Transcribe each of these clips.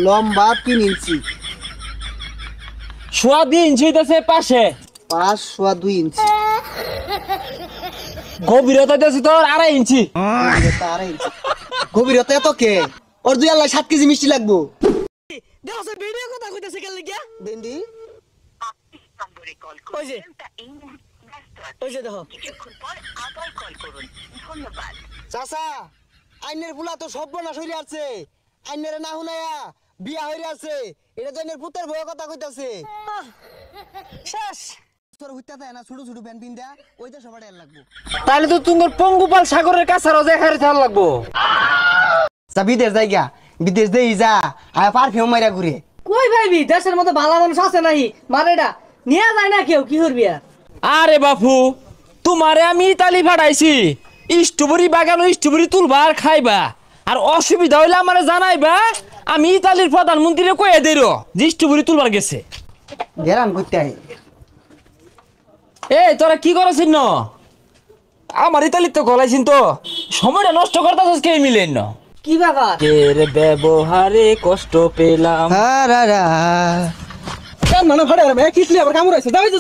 লম্বা 3 ইঞ্চি। সোয়া 2 ইঞ্চি হইতেছে পাশে। পাশ সোয়া 2 ইঞ্চি। গভীরতা হইতেছে তোর 2.5 ইঞ্চি। গভীরতা 2.5 ইঞ্চি। গভীরতা এত কে? ওর 2 আল্লাহ 7 কেজি মিষ্টি লাগবো। দেখো সে ভিডিও কথা কইতাছে কেন লাগিয়া? ভেন্ডি আপনি নম্বরে কল করেছেন তা এই মুহূর্তে ব্যস্ত আছে। ওই যে দেখো। কিছুক্ষণ পর আবার কল করুন। ধন্যবাদ। চাচা আইনের পুলা তো সর্বনাশ হইরে আছে। আইনের না হুনায়া বিয়া হইরে আছে। এটা তো আইনের পুতের বউয়ের কথা কইতাছে। শেষ। তোর হইতা দেয় না ছোট ছোট ব্যান পিন দেয়া ওইটা সবার এর লাগবো। তাহলে তো তোমার পঙ্গুপাল সাগরের কাছে রোজা খাইতে থাকা লাগবো। যা বিদেশ যাইগা বিদেশ দেই যা আর পারফিউম মাইরা ঘুরে। কই ভাইবি দেশের মধ্যে ভালো মানুষ আছে নাহি? মারেডা নিয়ে যায় না কেউ, কি করবি আর? আরে বাপু, তোমারে আমি ইতালি পাঠাইছি স্ট্রবেরি বাগানো স্ট্রবেরি তুলবা আর খাইবা, আর অসুবিধা হইলে আমারে জানাইবা। আমি ইতালির প্রধানমন্ত্রীরে কয়ে দেরো যে স্ট্রবেরি তুলবার গেছে। গেরাম করতে আই। এই তোরা কি করছিস ন? আমার ইতালির তো গলাইছিন তো, সময়টা নষ্ট করতেছিস কে মিলেন না? কি ব্যাপার? এর ব্যবহারে কষ্ট পেলাম। হারারা কেন মানে ফাড়ে রে কিসলি আবার কামড় আইছে? যাই যা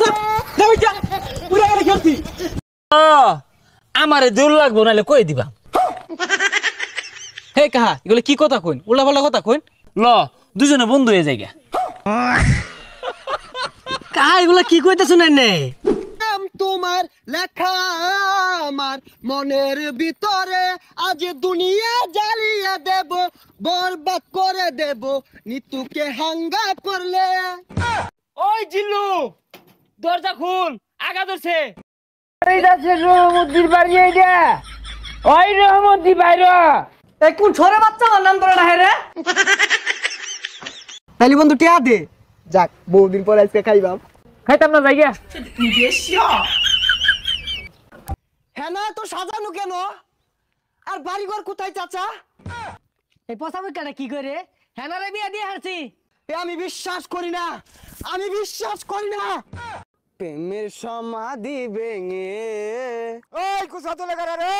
যাই যা পুরা গেলে খেলতি। আমারে দূর লাগবো নাহলে কই দিবা। হে কাহা এগুলো কি কথা কইন? উল্টা পাল্টা কথা কইন। ল দুজনে বন্ধু হয়ে যাই গা। কাহা এগুলো কি কইতেছ না নে? তোমার লেখা আমার মনের ভিতরে আজ দুনিয়া জ্বালিয়ে দেব, বরবাদ করে দেব নিতুকে হাঙ্গা করলে। ওই জিল্লু দরজা খুল, আগা ধরছে। এই যাচ্ছে রহমদ্দির বাড়ি এইটা। ওই রহমদ্দি বাইরে। এই কোন ছোরে বাচ্চা আমার নাম ধরে না হে রে? তাইলে বন্ধু টিয়া দে। যাক বহুদিন পর আজকে খাইবাম। খাইতাম না যাই গা। হ্যাঁ না তো সাজানো কেন? আর বাড়িঘর কোথায় চাচা? এই পচা মুখটা কি করে? হেনারে বিয়া দিয়ে হারছি। এ আমি বিশ্বাস করি না, আমি বিশ্বাস করি না। প্রেমের সমাধি ভেঙে ওই কুসা তো লাগা রে।